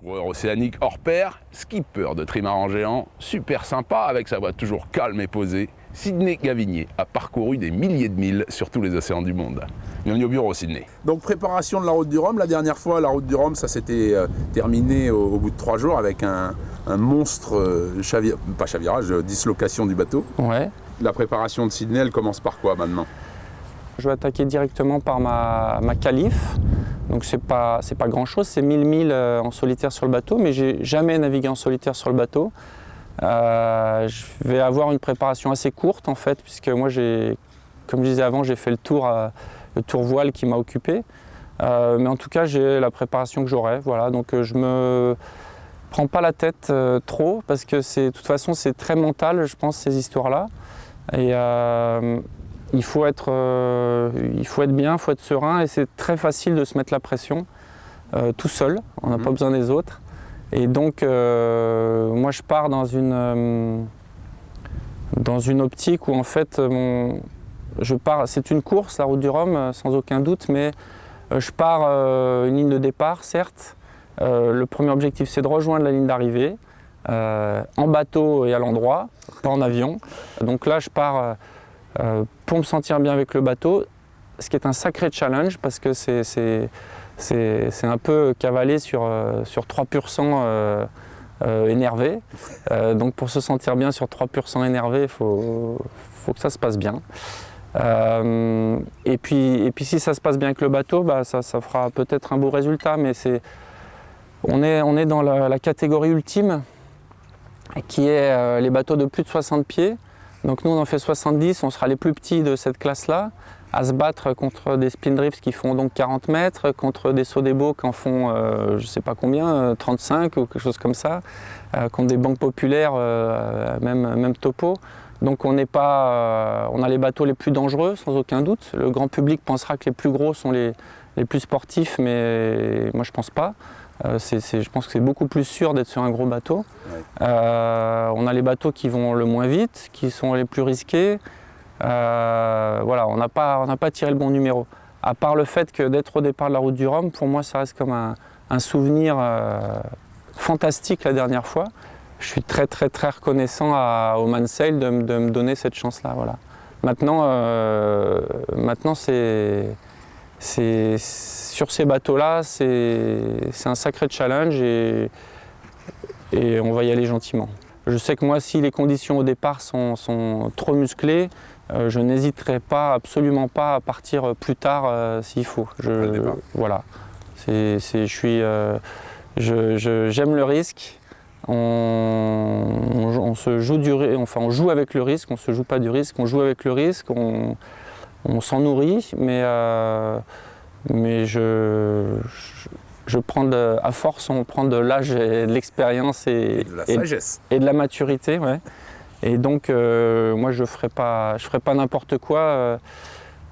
Coureur océanique hors pair, skipper de trimaran géant, super sympa avec sa voix toujours calme et posée, Sidney Gavinier a parcouru des milliers de milles sur tous les océans du monde. Bienvenue au bureau, Sidney. Donc préparation de la route du Rhum. La dernière fois, la route du Rhum, ça s'était terminé au bout de 3 jours avec un monstre dislocation du bateau. Ouais. La préparation de Sidney, elle commence par quoi maintenant? Je vais attaquer directement par ma qualif. Donc c'est pas grand chose, c'est 1000 milles en solitaire sur le bateau, mais j'ai jamais navigué en solitaire sur le bateau. Je vais avoir une préparation assez courte en fait, puisque moi comme je disais avant, j'ai fait le tour voile qui m'a occupé. Mais en tout cas, j'ai la préparation que j'aurai. Voilà, donc je me prends pas la tête trop, parce que de toute façon c'est très mental, je pense, ces histoires-là. Et il faut être bien, il faut être serein, et c'est très facile de se mettre la pression tout seul, on n'a pas besoin des autres. Et donc moi je pars dans une optique où en fait c'est une course, la route du Rhum, sans aucun doute, mais je pars une ligne de départ, certes. Le premier objectif c'est de rejoindre la ligne d'arrivée, en bateau et à l'endroit, pas en avion. Donc là je pars pour me sentir bien avec le bateau, ce qui est un sacré challenge parce que c'est un peu cavaler sur 3% énervé. Donc pour se sentir bien sur 3% énervé, il faut que ça se passe bien. Et puis si ça se passe bien avec le bateau, ça fera peut-être un beau résultat, mais on est dans la catégorie ultime qui est les bateaux de plus de 60 pieds. Donc nous on en fait 70, on sera les plus petits de cette classe-là, à se battre contre des spindrifts qui font donc 40 mètres, contre des Sodebo qui en font je ne sais pas combien, 35 ou quelque chose comme ça, contre des banques populaires, même topo. Donc on a les bateaux les plus dangereux sans aucun doute. Le grand public pensera que les plus gros sont les plus sportifs, mais moi je pense pas. Je pense que c'est beaucoup plus sûr d'être sur un gros bateau. Ouais. On a les bateaux qui vont le moins vite, qui sont les plus risqués. Voilà, on n'a pas tiré le bon numéro. À part le fait que d'être au départ de la route du Rhum, pour moi ça reste comme un souvenir fantastique la dernière fois. Je suis très très très reconnaissant au Mainsail de me donner cette chance-là. Voilà. Maintenant sur ces bateaux-là, c'est un sacré challenge et on va y aller gentiment. Je sais que moi, si les conditions au départ sont trop musclées, je n'hésiterai absolument pas à partir plus tard s'il faut. Voilà. J'aime le risque. On joue avec le risque, on ne se joue pas du risque, on joue avec le risque. On s'en nourrit, mais à force, on prend de l'âge et de l'expérience et de la sagesse. Et de la maturité. Ouais. Et donc, moi, je ferai pas n'importe quoi,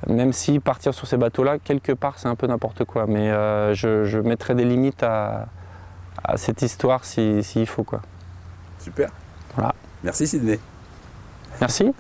même si partir sur ces bateaux-là, quelque part, c'est un peu n'importe quoi. Mais je mettrai des limites à cette histoire s'il faut, quoi. Super. Voilà. Merci, Sidney. Merci.